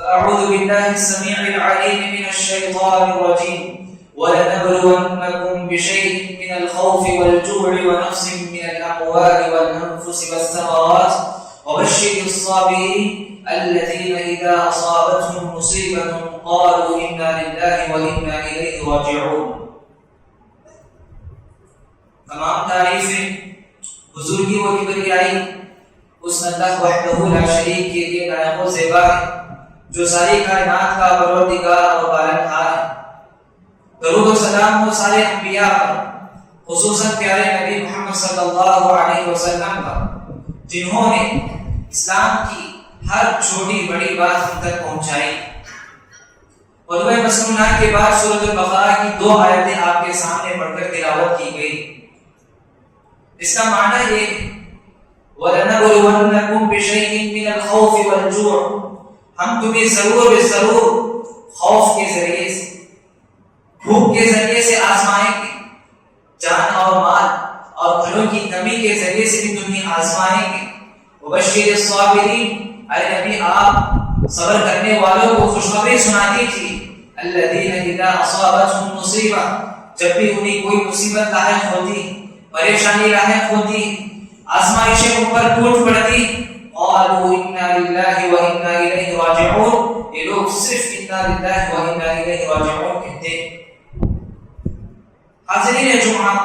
أعوذ بالله السميع العليم من الشيطان الرجيم ولنبلونكم بشيء من الخوف والجوع ونقص من الأموال والأنفس والثمرات وبشر الصابرين الذين إذا أصابتهم مصيبة قالوا إنا لله وإنا إليه راجعون. تمام تعریفیں بزرگی و کبریائی اس اللہ وحدہ لا شریک کے لیے لائق و زیبا ہے جو ساری کائنات کا پروردگار اور پالنہار ہے. درود و سلام ہو سارے انبیاء پر، خصوصاً پیارے نبی محمد صلی اللہ علیہ وسلم پر، جنہوں نے اسلام کی ہر چھوٹی بڑی بات ہم تک پہنچائی. قلوہ مسنونہ کے بعد سورۃ البقرہ کی 2 آیتیں آپ کے سامنے پڑھ کر تلاوت کی گئی. اس کا معنی یہ وَلَنَبْلُوَنَّكُمْ بِشَيْءٍ مِّنَ الْخَوْفِ وَالْجُوعِ، ہم تمہیں ضرور خوف کے ذریعے سے، بھوک کے ذریعے سے آزمائیں گے، جان اور مال اور گھروں کی کمی کے ذریعے سے بھی تمہیں آزمائیں گے. وَبَشِّرِ الصَّابِرِينَ، اے نبی آپ صبر کرنے والوں کو خوشخبری سنا دیجیے. الَّذِينَ إِذَا أَصَابَتْهُمْ مُصِيبَةٌ، جب بھی انہیں کوئی مصیبت لاحق ہوتی، پریشانی لاحق ہوتی، آزمائشیں ان پر ٹوٹ پڑتی، قالوا انا للہ وانا الیہ راجعون، یہ لوگ صرف انا للہ وانا الیہ راجعون کہتے. حاضرین جمعہ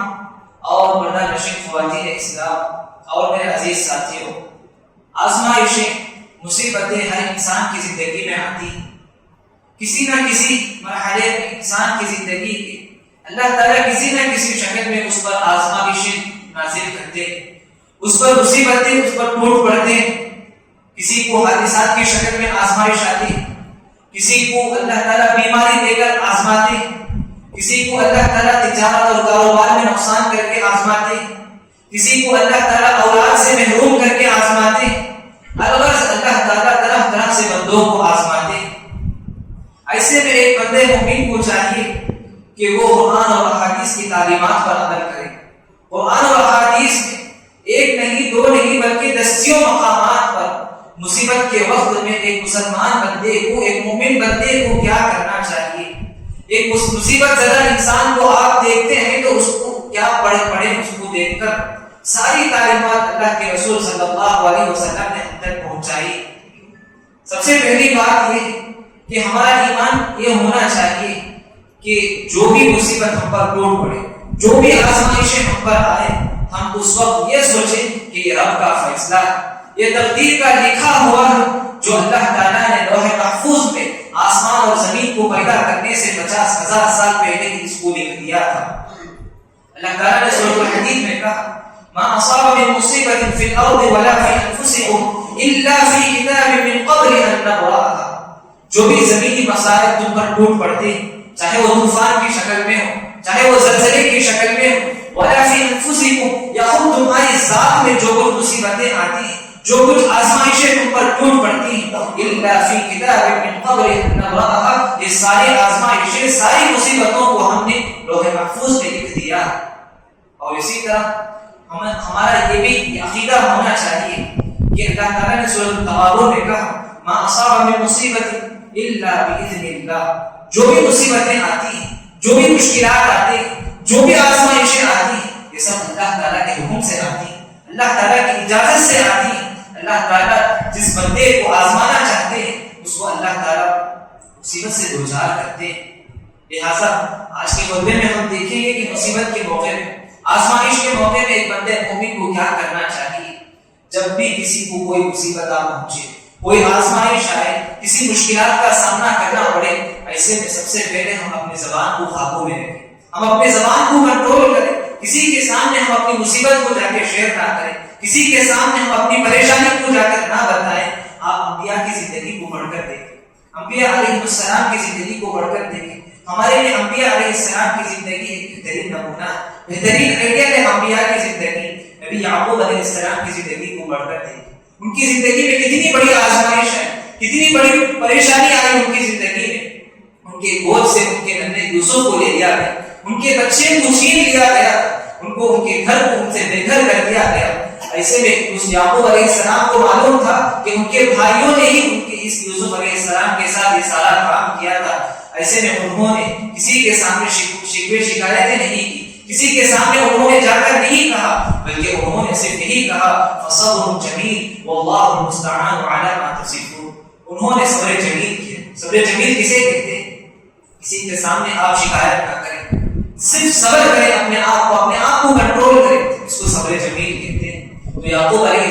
اور پردہ نشین خواتین اسلام اور میرے عزیز ساتھیوں، آزمائشیں مصیبتیں ہر انسان کی زندگی میں آتی. کسی نہ کسی مرحلے میں انسان کی زندگی کے اللہ تعالیٰ کسی نہ کسی شکل میں اس پر آزمائشیں نازل کرتے، اس پر مصیبتیں اس پر ٹوٹ پڑتے. کسی کو حادثات کی شکل میں آزمائش آتی، کسی کو اللہ تعالیٰ بیماری دے کر آزماتے، کسی کو اللہ تعالیٰ تجارت اور کاروبار میں نقصان کر کے آزماتے، کسی کو اللہ تعالیٰ اولاد سے محروم کر کے آزماتے. الغرض اللہ تعالیٰ طرح طرح سے بندوں کو آزماتے. ایسے میں ایک بندے مومن کو چاہیے کہ وہ قرآن اور احادیث کی تعلیمات پر عمل کرے. قرآن اور احادیث میں ایک نہیں 2 نہیں بلکہ دسیوں مقامات پر مصیبت کے وقت میں ایک مسلمان بندے کو، ایک مومن بندے کو کیا کرنا چاہیے. ایک مصیبت زدہ انسان کو آپ دیکھتے ہیں تو اس کو کیا پڑھے اس کو دیکھ کر ساری تعلیمات اللہ کے رسول صلی اللہ علیہ وسلم نے ہم تک پہنچائی. سب سے پہلی بات یہ کہ ہمارا ایمان یہ ہونا چاہیے کہ جو بھی مصیبت ہم پر ٹوٹ پڑے، جو بھی آزمائشیں ہم پر آئے، ہم اس وقت یہ سوچیں کہ یہ رب کا فیصلہ ہے، یہ تقدیر کا لکھا ہوا ہے جو اللہ تعالیٰ نے لوح محفوظ میں آسمان اور زمین کو پیدا کرنے سے 50,000 سال پہلے ہی اس کو لکھ دیا تھا. اللہ تعالیٰ نے سورۃ الحدید میں کہا ما اصاب من مصیبت فی الارض ولا فی انفسکم الا فی کتاب من قبل ان نبرأها، جو بھی زمینی مصائب تم پر ٹوٹ پڑتے، چاہے وہ طوفان کی شکل میں ہو، چاہے وہ زلزلے کی شکل میں ہو، ولا فی انفسکم، یا خود تمہاری ذات میں جو کچھ مصیبتیں آتی ہیں، جو کچھ آزمائشیں تم پر ٹوٹ پڑتی ہیں، الا فی کتاب من قبل ان نبرأها، یہ ساری آزمائشیں، ساری مصیبتوں کو ہم نے لوح محفوظ میں لکھ دیا. اور اسی طرح ہمارا یہ بھی عقیدہ ہونا چاہیے کہ اللہ تعالیٰ نے سورۃ التغابن میں کہا ما اصاب من مصیبت الا باذن اللہ، جو بھی مصیبتیں آتی ہیں، جو بھی مشکلات آتی ہیں، جو بھی آزمائشیں آتی ہیں، یہ سب اللہ تعالیٰ کے حکم سے آتی ہیں، اللہ تعالیٰ کی اجازت سے آتی ہیں. اللہ تعالیٰ جس بندے کو آزمانا چاہتے ہیں اس کو اللہ تعالیٰ مصیبت سے دوچار کرتے ہیں. لہٰذا آج کے خطبے میں ہم دیکھیں گے کہ مصیبت کے موقع میں، آزمائش کے موقع میں ایک بندے مومن کو کیا کرنا چاہیے. جب بھی کسی کو کوئی مصیبت آ پہنچے، کوئی آزمائش آئے، کسی مشکلات کا سامنا کرنا پڑے، ایسے میں سب سے پہلے ہم اپنی زبان کو قابو میں رکھیں، ہم اپنے زبان کو کنٹرول کریں. کسی کے سامنے ہم اپنی مصیبت کو جا کے شیئر نہ کریں، کسی کے سامنے ہم اپنی پریشانی کو جا کر نہ بتائیں. آپ انبیاء کی زندگی کو پڑھ کر دیکھیں، انبیاء علیہ السلام کی زندگی کو پڑھ کر دیکھیں. ہمارے لیے انبیاء علیہ السلام کی زندگی ایک بہترین نمونہ، بہترین آئیڈیا ہے. انبیاء کی زندگی، نبی یعقوب علیہ السلام کی زندگی کو پڑھ کر دیکھیں. ان کی زندگی میں کتنی بڑی آزمائش ہے، کتنی بڑی پریشانی آئی ان کی زندگی میں. ان کے گود سے ان کے ننھے یوسف کو لے لیا گیا، ان کے بچے کو چھین لیا گیا، ان کو ان کے گھر کو ان سے بے گھر کر دیا گیا. ایسے میں اس یعقوب علیہ السلام کو معلوم تھا کہ ان کے بھائیوں نے ہی ان کی اس یوسف علیہ السلام کے ساتھ یہ سارا کام کیا تھا، ایسے میں انہوں نے کسی کے سامنے شکوے شکایتیں نہیں کی، کسی کے سامنے انہوں نے جا کر نہیں کہا، بلکہ انہوں نے صرف یہی کہا فصبر جمیل واللہ المستعان علی ما تصفون۔ انہوں نے صبر جمیل کیا۔ صبر جمیل کسے کہتے ہیں؟ کسی کے سامنے آپ شکایت نہ کریں، صرف صبر کریں، اپنے آپ کو کنٹرول کریں، اس کو صبر جمیل کہتے ہیں۔ تو یعقوب علیہ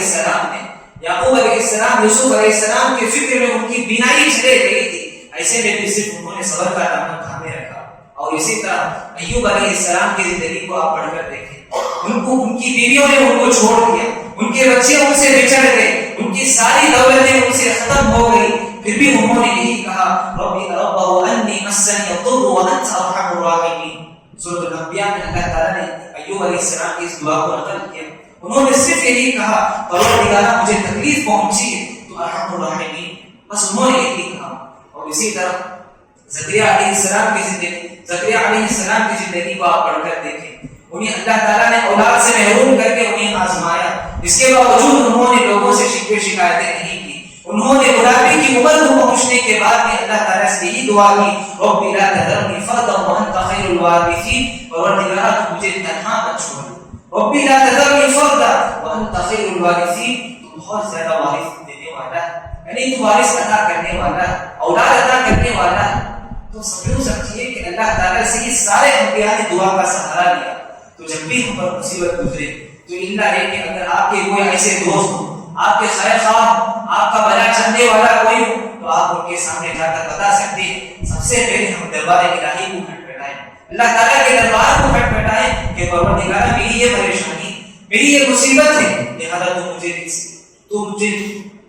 السلام یوسف علیہ السلام کے فکر میں ان کی بینائی چلے گئی تھی، ایسے میں بھی صرف انہوں نے صبر کا دامن تھامے رکھا۔ اور اسی طرح ایوب علیہ السلام کی زندگی کو آپ پڑھ کر دیکھیں، ان کی بیویوں نے ان کو چھوڑ دیا، ان کے بچے ان سے بچڑ گئے، ان کی ساری دولتیں ان سے ختم ہو گئی، پھر بھی انہوں نے یہی کہا رب انی مسنی الضر وانت ارحم الراحمین۔ سورۃ الانبیاء میں اللہ تعالیٰ نے ایوب علیہ السلام کی اس دعا کو نقل کیا۔ انہوں نے صرف یہی کہا پروردگارا مجھے تکلیف پہنچی ہے تو ارحم الراحمین، بس انہوں نے یہی کہا۔ اور اسی طرح زکریا علیہ السلام کی زندگی کو آپ پڑھ کر دیکھیں، انہیں اللہ تعالیٰ نے اولاد سے محروم کر کے انہیں آزمایا، اس کے باوجود انہوں نے لوگوں سے شکوے شکایتیں نہیں کی۔ انہوں نے بڑھاپے کی عمر کو پہنچنے کے بعد میں اللہ تعالیٰ سے یہی دعا کی رب لا تذرنی فردا وانت خیر الوارثین، پروردگارا تو مجھے تنہا مت چھوڑ، رب لا تذرنی فردا وانت خیر الوارثین، تو بہت زیادہ وارث دینے والا ہے، یعنی تو وارث عطا کرنے والا ہے، اولاد عطا کرنے والا ہے۔ تو سمجھیے کہ اللہ تعالیٰ سے یہ سارے انبیاء نے دعا کا سہارا لیا۔ تو جب بھی ہم پر مصیبت گزرے تو اللہ ہے کہ اگر آپ کے کوئی ایسے دوست ہوں، آپ کے خیر خواہ، آپ کا بھلا چاہنے والا کوئی ہو، تو آپ ان کے سامنے جا کر بتا سکتے ہیں۔ سب سے پہلے ہم دربار الہی کو کھٹکھٹائیں، اللہ تعالیٰ کے دربار کو کھٹکھٹائیں کہ پروردگار میری یہ پریشانی، میری یہ مصیبت ہے، لہذا تو مجھے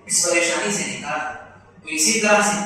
اس پریشانی سے نکال۔ تو اسی طرح سے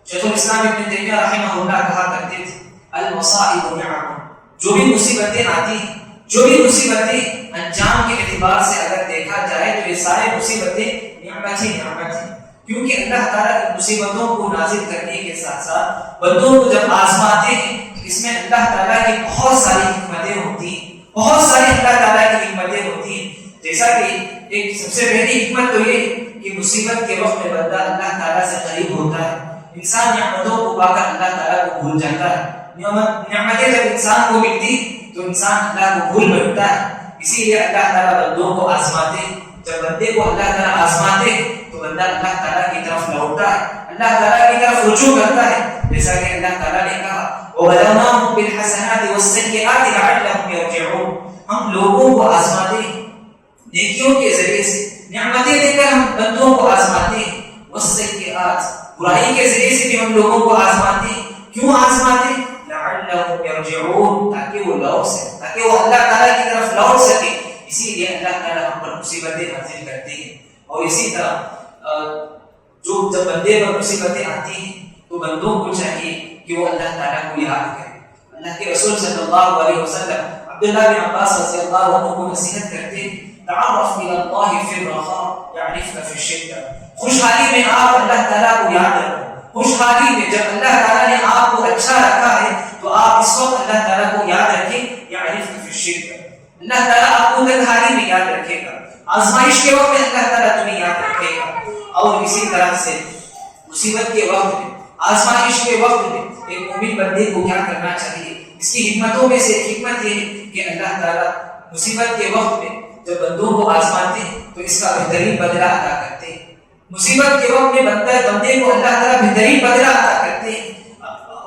شیخ الاسلام ابن تیمیہ رحمہ اللہ کہا کرتے تھے المصائب نعم، جو بھی مصیبتیں آتی ہیں، جو بھی مصیبتیں انجام کے اعتبار سے اگر دیکھا جائے تو یہ سارے مصیبتیں نعمت ہیں، کیونکہ اللہ تعالیٰ کی مصیبتوں کو نازل کرنے کے ساتھ ساتھ بندوں کو جب آزماتے ہیں تو اس میں اللہ تعالیٰ کی بہت ساری حکمتیں ہوتی ہیں، بہت ساری اللہ تعالیٰ کی حکمتیں ہوتی ہیں۔ جیسا کہ ایک سب سے پہلی حکمت تو یہ کہ مصیبت کے وقت میں بندہ اللہ تعالیٰ سے قریب ہوتا ہے، انسان نعمتوں کو پا کر اللہ تعالیٰ کو بھول جاتا ہے، نعمتیں جب انسان کو ملتی تو انسان اللہ کو بھول بیٹھتا ہے۔ اسی لیے اللہ تعالیٰ بندوں کو آزماتے، جب بندے کو اللہ تعالیٰ آزماتے تو بندہ اللہ تعالیٰ کی طرف لوٹتا ہے، اللہ تعالیٰ کی طرف رجوع کرتا ہے، جیسا کہ اللہ تعالیٰ نے کہا وَبَلَوْنَاهُمْ بِالْحَسَنَاتِ وَالسَّيِّئَاتِ لَعَلَّهُمْ يَرْجِعُونَ، ہم لوگوں کو آزماتے ہیں نیکیوں کے ذریعے سے، نعمتیں دے کر ہم بندوں کو آزماتے ہیں، وَالسَّيِّئَاتِ برائی کے ذریعے سے بھی ہم لوگوں کو آزماتے ہیں۔ کیوں آزماتے ہیں؟ لَعَلَّهُمْ يَرْجِعُونَ، تاکہ وہ لوٹ سکے، تاکہ وہ اللہ تعالیٰ کی طرف لوٹ سکے۔ اسی لیے اللہ تعالیٰ ہم پر مصیبتیں نازل کرتے ہیں۔ اور اسی طرح جب بندے پر مصیبتیں آتی ہیں تو بندوں کو چاہیے کہ وہ اللہ تعالیٰ کو یاد کرے۔ اللہ کے رسول صلی اللہ علیہ وسلم عبداللہ بن عباس رضی اللہ عنہ کو نصیحت کرتے ہیں تعرف الى اللہ فی الرخاء یعرفک فی الشدہ، خوشحالی میں آپ اللہ تعالیٰ کو یاد رکھو، خوشحالی میں جب اللہ تعالیٰ نے آپ کو اچھا رکھا ہے تو آپ اس وقت اللہ تعالیٰ کو یاد رکھیں، یعرفک فی الشدہ، اللہ تعالیٰ آپ کو تنہائی میں یاد رکھے گا، آزمائش کے وقت میں اللہ تعالیٰ تمہیں یاد رکھے گا۔ اور اسی طرح سے مصیبت کے وقت میں، آزمائش کے وقت میں ایک مومن بندے کو کیا کرنا چاہیے؟ اس کی حکمتوں میں سے ایک حکمت یہ ہے کہ اللہ تعالیٰ مصیبت کے وقت میں جب بندوں کو آزماتے ہیں تو اس کا بہترین بدلہ ادا کرتے ہیں۔ مصیبت کے وقت میں بندے کو اللہ تعالیٰ بہترین بدلہ ادا کرتے ہیں۔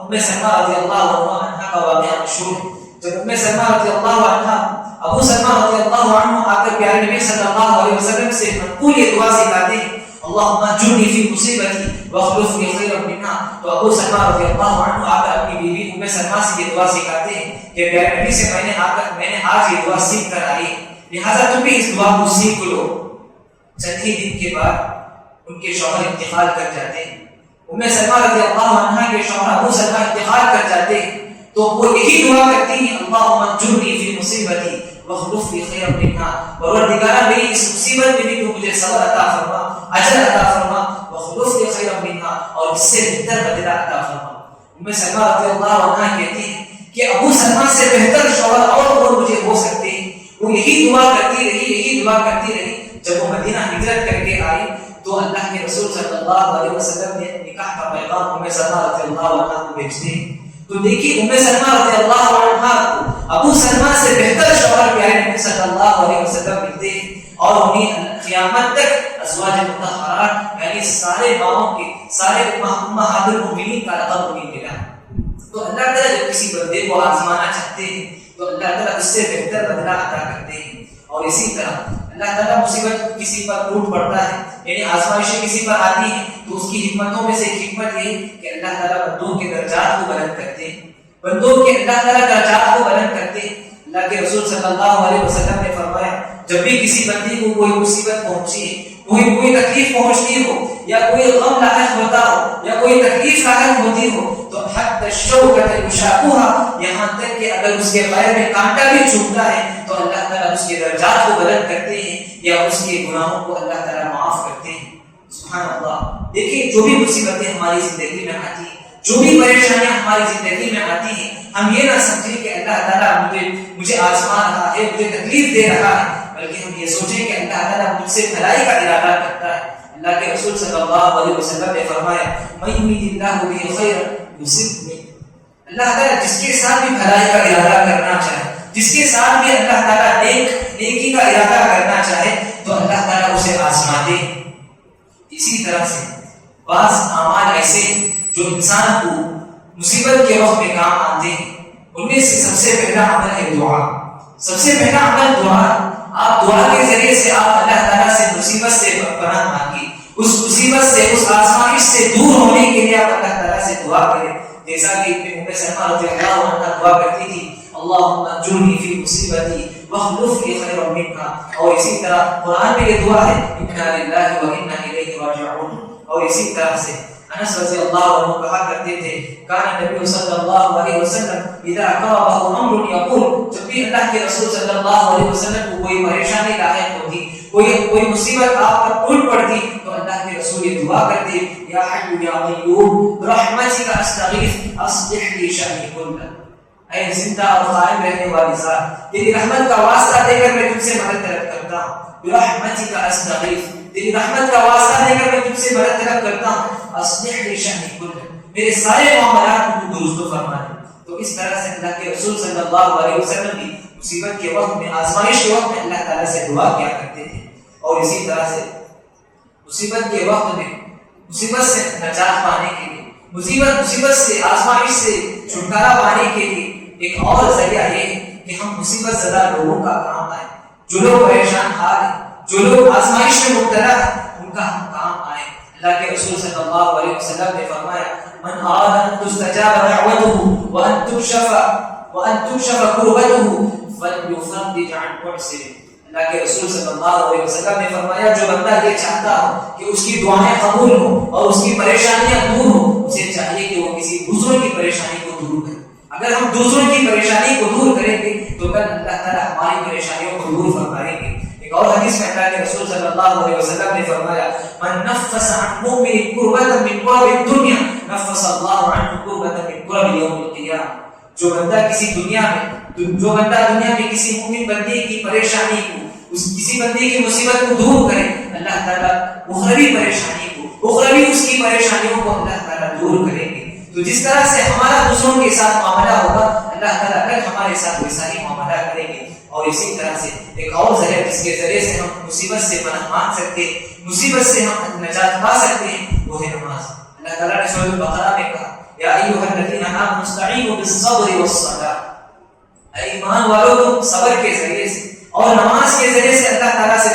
ام سلمہ رضی اللہ عنہ کا واقعہ مشہور ہے، جب ام سلمہ رضی اللہ عنہ ابو سلمہ رضی اللہ عنہ آ کر پیارے نبی صلی اللہ علیہ وسلم سے منقول یہ دعا سکھاتے ہیں اللہم اجرنی فی مصیبتی واخلف لی خیرا منہا، تو ابو سلمہ رضی اللہ عنہ آ کر اپنی بیوی ام سلمہ سے یہ دعا سکھاتے ہیں کہ پیارے نبی سے میں نے آج یہ دعا سیکھ کر آئی، لہذا تم بھی اس دعا کو سیکھ لو۔ چند ہی دن کے بعد ان کے شوہر انتقال کر جاتے ہیں، ام سلمہ رضی اللہ عنہ کے شوہر ابو سلمہ انتقال کر جاتے ہیں تو وہ یہی دعا کرتی ہیں اللہم اجرنی فی مصیبتی واخلف لی خیرا منہا، پروردگارا میری اس مصیبت میں بھی تو مجھے صبر عطا فرما، اجر عطا فرما، واخلف لی خیرا منہا، اور اس سے بہتر بدلہ عطا فرما۔ ام سلمہ رضی اللہ عنہ کہتی ہیں کہ ابو سلمہ سے بہتر شوہر اور مجھے ہو سکتے ہیں۔ وہ یہی دعا کرتی رہی جب وہ مدینہ ہجرت کر کے آئی تو اللہ کے رسول صلی اللہ علیہ وسلم نے نکاح کا پیغام ام سلمہ رضی اللہ عنہا کو بھیجتے ہیں. تو دیکھیے ام سلمہ رضی اللہ عنہا کو ابو سلمہ سے بہتر شوہر پیارے نبی صلی اللہ علیہ وسلم ملتے ہیں اور انہیں قیامت تک ازواج مطہرات یعنی سارے ماؤں کے سارے امہات المؤمنین کا لقب انہیں ملا. تو اللہ تعالیٰ جب کسی بندے کو آزمانا چاہتے ہیں تو اللہ تعالیٰ اس سے بہتر بدلہ عطا کرتے ہیں. اور اسی طرح اللہ تعالیٰ مصیبت کسی پر ٹوٹ پڑتا ہے یعنی آزمائشیں کسی پر آتی ہیں تو اس کی حکمتوں میں سے ایک حکمت یہ ہے کہ اللہ تعالیٰ بندوں کے درجات کو بلند کرتے ہیں. بندوں کے اللہ تعالیٰ درجات کو بلند کرتے ہیں. اللہ کے رسول صلی اللہ علیہ وسلم نے فرمایا جب بھی کسی بندے کو کوئی مصیبت پہنچی ہے کوئی تکلیف پہنچتی ہو یا کوئی غم لاحق ہوتا ہو یا کوئی تکلیف لاحق ہوتی ہو تو حتی الشوکۃ یشاقوها یہاں تک کہ اگر اس کے پیر میں کانٹا بھی چبھتا ہے تو اللہ تعالیٰ اس کے درجات کو بلند کرتے ہیں یا اس کے گناہوں کو اللہ تعالیٰ معاف کرتے ہیں. سبحان اللہ. دیکھیں جو بھی مصیبتیں ہماری زندگی میں آتی ہیں جو بھی پریشانیاں ہماری زندگی میں آتی ہیں ہم یہ نہ سمجھیں کہ اللہ تعالیٰ مجھے آزما رہا ہے مجھے تکلیف دے رہا ہے بلکہ ہم یہ سوچیں کہ اللہ تعالیٰ مجھ سے بھلائی کا ارادہ کرتا ہے. اللہ کے رسول صلی اللہ علیہ وسلم نے فرمایا من یرید اللہ بہ خیرا یصب بہ. اللہ تعالیٰ جس کے ساتھ بھی بھلائی کا ارادہ کرنا چاہے جس کے ساتھ بھی اللہ تعالیٰ نیکی کا ارادہ کرنا چاہے تو اللہ تعالیٰ اسے آزما دے. اسی طرح سے بعض اعمال ایسے جو انسان کو مصیبت کے وقت میں کام آتے ہیں ان میں سے سب سے پہلا عمل ہے دعا. سب سے پہلا عمل دعا. آپ دعا کے ذریعے سے آپ اللہ تعالیٰ سے مصیبت سے پناہ مانگی اس مصیبت سے اس آزمائش سے دور ہونے کے لیے آپ اللہ تعالیٰ سے دعا کریں. جیسا کہ ام سلمہ رضی اللہ عنہا دعا کرتی تھی اللہم اجرنی فی مصیبتی واخلف لی خیرا منہا. اور اسی طرح قرآن میں یہ دعا ہے انا للہ و انا الیہ راجعون. اور اسی طرح سے انس رضی اللہ عنہ کہا کرتے تھے کان نبی صلی اللہ علیہ وسلم اذا قربه امر یقول جب بھی اللہ کے رسول صلی اللہ علیہ وسلم کو کوئی پریشانی لاحق ہوتی کوئی مصیبت آپ پر ٹوٹ پڑتی تو اللہ کے رسول یہ دعا کرتے یا حی یا قیوم برحمتک استغیث اصلح لی شأنی کلہ. اے زندہ اور قائم رہنے والی ذات تیری رحمت کا واسطہ دے کر میں تجھ سے مدد طلب کرتا ہوں. برحمتک استغیث تیری رحمت کا واسطہ دے کر میں تجھ سے مدد طلب کرتا ہوں. اصلح لی شأنی کلہ میرے سارے معاملات کو درست فرما دے. تو اس طرح سے اللہ کے رسول صلی اللہ علیہ وسلم بھی مصیبت کے وقت میں آزمائش کے وقت میں اللہ تعالیٰ سے دعا کیا کرتے تھے. اور اسی طرح سے مصیبت کے وقت میں مصیبت سے نجات پانے کے لیے مصیبت سے آزمائش سے چھٹکارا پانے کے لیے ایک اور ذریعہ یہ ہے کہ ہم مصیبت زدہ لوگوں کا کام آئے. جو لوگ پریشان حال ہیں جو لوگ آزمائش میں مبتلا ہیں ان کا ہم کام آئے. اللہ کے رسول صلی اللہ علیہ وسلم نے فرمایا من اراد ان تستجاب دعوته وان تكشف كربته فليفرج عن بعثه. اللہ کے رسول صلی اللہ علیہ وسلم نے فرمایا جو بندہ یہ چاہتا ہو کہ اس کی دعائیں قبول ہوں اور اس کی پریشانیاں دور ہوں اسے چاہیے کہ وہ کسی دوسروں کی پریشانی کو دور کرے. اگر ہم دوسروں کی پریشانی کو دور کریں گے تو کل اللہ تعالیٰ ہماری پریشانیوں کو دور فرمائیں گے. ایک اور حدیث میں اللہ کے رسول صلی اللہ علیہ وسلم نے فرمایا من نفس عن مؤمن كربة من كرب الدنيا نفس الله عنه كربة من كرب يوم القيامة. جو بندہ دنیا میں کسی مومن بندے کی پریشانی کو کسی بندے کی مصیبت کو دور کرے اللہ تعالیٰ اخروی پریشانی کو اخروی اس کی پریشانیوں کو اللہ تعالیٰ دور کریں گے. تو جس طرح سے ہمارا دوسروں کے ساتھ معاملہ ہوگا اللہ تعالیٰ کل ہمارے ساتھ ویسا ہی معاملہ کریں گے. اور اسی طرح سے ایک اور ذریعہ جس کے ذریعے سے ہم مصیبت سے پناہ مانگ سکتے ہیں مصیبت سے ہم نجات پا سکتے ہیں وہ ہے نماز. اللہ تعالیٰ نے سورۃ البقرہ میں کہا یا ایھا الذین آمنوا استعینوا بالصبر والصلاۃ. اے ایمان والو تم صبر کے ذریعے سے اور نماز کے ذریعے سے اللہ تعالیٰ سے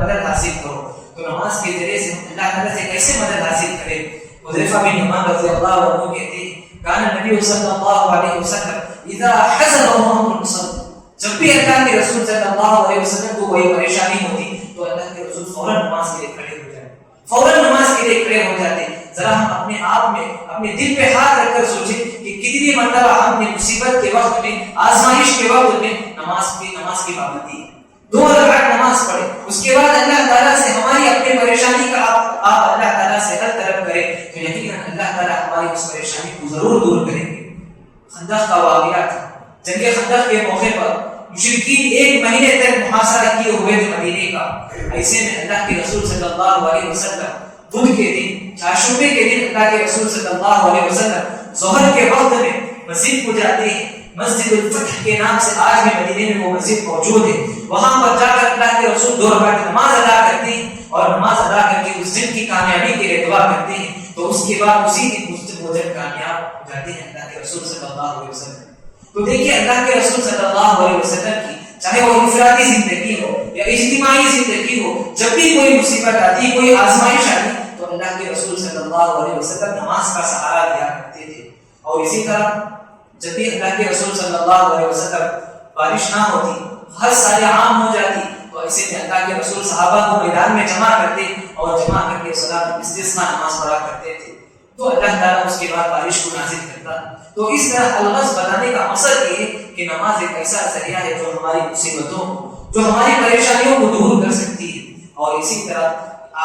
مدد حاصل کرو. تو نماز کے ذریعے سے اللہ تعالیٰ سے کیسے مدد حاصل کریں؟ حذیفہ بن یمان رضی اللہ عنہ کہتے ہیں کان نبی صلی اللہ علیہ وسلم اذا حزبه امر صبر. جب بھی اللہ کے رسول صلی اللہ علیہ وسلم کو کوئی پریشانی ہوتی تو اللہ کے رسول فوراً نماز کے لیے کھڑے ہو جاتے. ذرا ہم اپنے آپ میں اپنے دل پہ ہاتھ رکھ کر سوچیں کہ کتنی مرتبہ ہم نے مصیبت کے وقت میں آزمائش کے وقت میں نماز کی پابندی 2 رکعت نماز پڑھے اس کے بعد اللہ تعالیٰ سے ہماری اپنی پریشانی کا آپ اللہ تعالیٰ سے حل طلب کریں تو یقیناً اللہ تعالیٰ ہماری اس پریشانی کو ضرور دور کریں گے. خندق کا واقعہ تھا. جنگ خندق کے موقع پر مشرکین ایک مہینے تک محاصرہ کیے ہوئے تھے مدینے کا. ایسے میں اللہ کے رسول صلی اللہ علیہ وسلم بدھ کے دن چاشوبے کے دن اللہ کے رسول صلی اللہ علیہ وسلم ظہر کے وقت میں مسجد کو جاتے ہیں. مسجد الفتح کے نام سے آج بھی مدینے میں وہ مسجد موجود ہے. وہاں پر جا کر اللہ کے رسول 2 رکعت نماز ادا کرتے ہیں اور نماز ادا کر کے اس دن کی کامیابی کے لیے دعا کرتے ہیں. تو اس کے بعد اسی دن وہ جن کامیاب ہو جاتے ہیں اللہ کے رسول صلی اللہ علیہ وسلم. تو دیکھیے اللہ کے رسول صلی اللہ علیہ وسلم کی چاہے وہ انفرادی زندگی ہو یا اجتماعی زندگی ہو، جب بھی کوئی مصیبت آتی، کوئی آزمائش آتی، تو اللہ کے رسول صلی اللہ علیہ وسلم نماز کا سہارا لیا کرتے تھے. اور اسی طرح جب بھی اللہ کے رسول صلی اللہ علیہ وسلم بارش نہ ہوتی، ہر سال عام ہو جاتی، تو ایسے میں اللہ کے رسول صحابہ کو میدان میں جمع کرتے اور جمع کر کے صلاۃ الاستسقاء نماز پڑھا کرتے تھے. تو اللہ تعالیٰ اس کے بعد بارش کو نازل کرتا. تو اس طرح الغرض بتانے کا مقصد یہ ہے کہ نماز ایک ایسا ذریعہ ہے جو ہماری مصیبتوں کو، جو ہماری پریشانیوں کو دور کر سکتی ہے. اور اسی طرح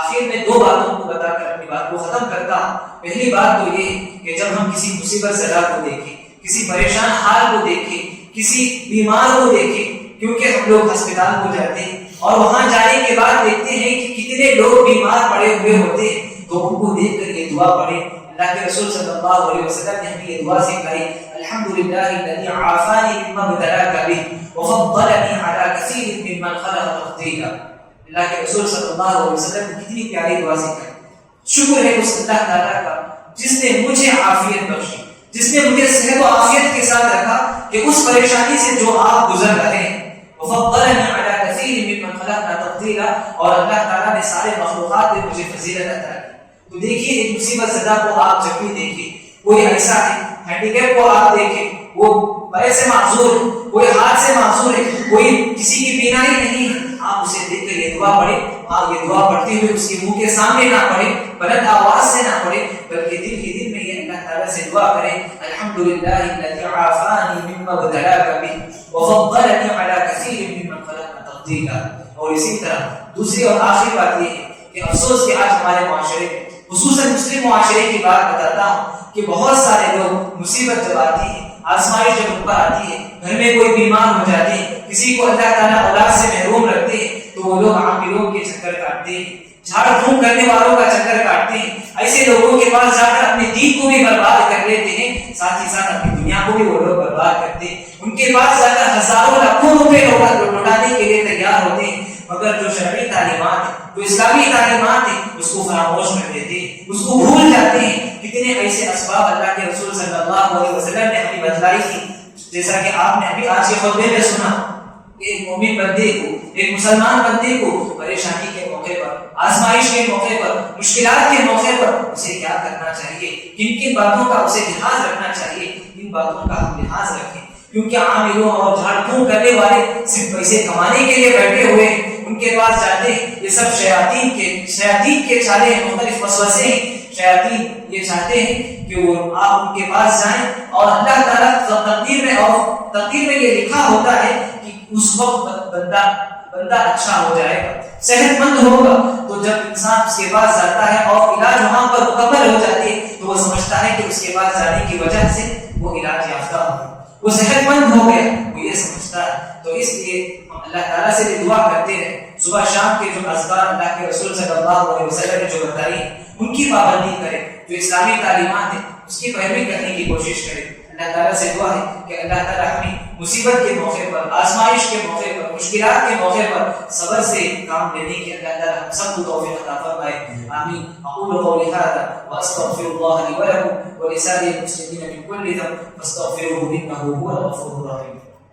آخر میں 2 باتوں کو بتا کر اپنی بات کو ختم کرتا ہوں. پہلی بات تو یہ کہ جب ہم کسی مصیبت زدہ کو دیکھیں، کسی پریشان حال کو دیکھیں، کسی بیمار کو دیکھیں، کیونکہ ہم لوگ ہسپتال کو جاتے ہیں اور وہاں جانے کے بعد دیکھتے ہیں کہ کتنے لوگ بیمار پڑے ہوئے ہوتے ہیں، تو ان کو دیکھ کر یہ دعا پڑھیں. اللہ کے رسول صلی اللہ علیہ وسلم نے ہمیں یہ دعا سکھائی، الحمدللہ الذی عافانی مما ابتلاک بہ وفضلنی علی کثیر ممن خلق تفضیلا. اللہ کے رسول صلی اللہ علیہ وسلم نے کتنی پیاری دعا سکھائی. شکر ہے اس اللہ تعالیٰ کا جس نے مجھے عافیت بخشی، جس نے مجھے صحت و عافیت کے ساتھ رکھا کہ اس پریشانی سے جو آپ گزر رہے ہیں، وفضلنی علی کثیر ممن خلقنا تفضیلا، اور اللہ تعالیٰ نے سارے مخلوقات میں مجھے فضیلت عطا کی. تو دیکھیے ایک مصیبت زدہ کو آپ جب بھی دیکھیں، کوئی ایسا ہے ہینڈیکیپ کو آپ دیکھیں، وہ پیر سے معذور ہے، کوئی ہاتھ سے معذور ہے، کوئی کسی کی بینائی نہیں ہے، آپ اسے دیکھ کر یہ دعا پڑھیں. آپ یہ دعا پڑھتے ہوئے اس کے منہ کے سامنے نہ پڑھیں، بلند آواز سے نہ پڑھیں، بلکہ دل ہی دل میں یہ اللہ تعالیٰ سے دعا کریں، الحمدللہ الذی عافانی مما ابتلاک بہ وفضلنی علی کثیر ممن خلقنا تفضیلا. اور اسی طرح دوسری اور آخری بات یہ ہے کہ افسوس کہ آج ہمارے معاشرے میں، خصوصاً مسلم معاشرے کی بات بتاتا ہوں، کہ بہت سارے لوگ مصیبت جب آتی ہے، آزمائش جب ان پر آتی ہے، گھر میں کوئی بیمار ہو جاتے ہیں، کسی کو اللہ تعالیٰ اولاد سے محروم رکھتے ہیں، تو وہ لوگ عاملوں کے چکر کاٹتے ہیں، جھاڑ پھونک کرنے والوں کا چکر کاٹتے ہیں. ایسے لوگوں کے پاس جا کر اپنے دین کو بھی برباد کر لیتے ہیں، ساتھ ہی ساتھ اپنی دنیا کو بھی وہ لوگ برباد کرتے ہیں. ان کے پاس جا کر ہزاروں لاکھوں روپے لوٹانے کے لیے تیار ہوتے ہیں، مگر جو شرعی تعلیمات ہیں، جو اسلامی تعلیمات ہیں، اس کو فراموش کر دیتے ہیں، اس کو بھول جاتے ہیں. کتنے ایسے اسباب اللہ کے رسول صلی اللہ علیہ وسلم نے ہمیں بتلائی تھی، جیسا کہ آپ نے ابھی آج کے خطبے میں سنا. ایک مومن بندے کو، ایک مسلمان بندے کو پریشانی کے موقع پر، آزمائش کے موقع پر، مشکلات کے موقع پر اسے کیا کرنا چاہیے، کن کن باتوں کا اسے لحاظ رکھنا چاہیے. ان باتوں کا ہم لحاظ رکھیں، کیونکہ عاملوں اور جھاڑ پھونک کرنے والے صرف پیسے کمانے کے لیے بیٹھے ہوئے ہیں. ان کے پاس جاتے ہیں، یہ سب شیاطین کے چالے ہیں، مختلف وسوسے ہیں. شیاطین یہ چاہتے ہیں کہ وہ آپ ان کے پاس جائیں، اور اللہ تعالیٰ تقدیر میں یہ لکھا ہوتا ہے کہ اس وقت بندہ اچھا ہو جائے گا، صحت مند ہوگا. تو جب انسان اس کے پاس جاتا ہے اور علاج وہاں پر مکمل ہو جاتی ہے، تو وہ سمجھتا ہے کہ اس کے پاس جانے کی وجہ سے وہ علاج یافتہ ہو گیا، وہ صحت مند ہو گیا، وہ یہ سمجھتا ہے. تو اس لیے ہم اللہ تعالیٰ سے بھی دعا کرتے ہیں، صبح شام کے جو اذکار اللہ کے رسول صلی اللہ علیہ وسلم نے جو بتائی ان کی پابندی کریں، جو اسلامی تعلیمات ہیں اس کی پیروی کرنے کی کوشش کریں. اللہ تعالیٰ سے دعا ہے کہ اللہ تعالیٰ ہمیں مصیبت کے موقع پر، آزمائش کے موقع پر، مشکلات کے موقع پر صبر سے کام لینے کی اللہ تعالیٰ ہم سب کو توفیق عطا فرمائے. آمین. اقول قولی هذا واستغفر الله لي ولكم ولسائر المسلمين من كل ذنب فاستغفروه انه هو الغفور الرحيم.